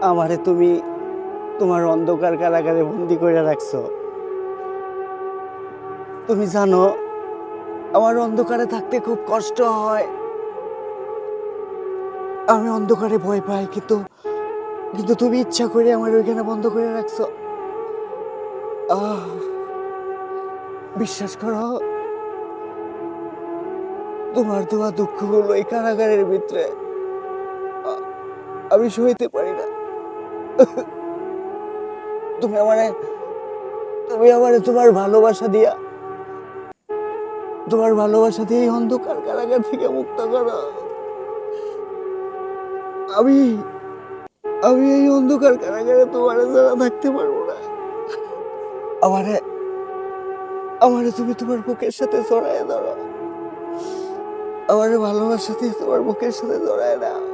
আমারে তুমি তোমার অন্ধকার কারাগারে বন্দি করে রাখছো। তুমি জানো আমার অন্ধকারে থাকতে খুব কষ্ট হয়। আমি অন্ধকারে ভয় পাই, কিন্তু কিন্তু তুমি ইচ্ছা করে আমার ওইখানে বন্ধ করে রাখছো। আহ বিশ্বাস করো, তোমার দেওয়া দুঃখগুলো এই কারাগারের ভিতরে আ- আমি সইতে পারি না। তুমি আমারে তোমার ভালোবাসা দিয়া, তোমার ভালোবাসা দিয়ে এই অন্ধকার কারাগার থেকে মুক্ত করো। আমি আমি এই অন্ধকার কারাগারে তোমার ছাড়া থাকতে পারবো না। আমারে আমারে তুমি তোমার বুকের সাথে জড়ায় ধরো। আমার ভালোবাসা দিয়ে তোমার বুকের সাথে জড়ায় না।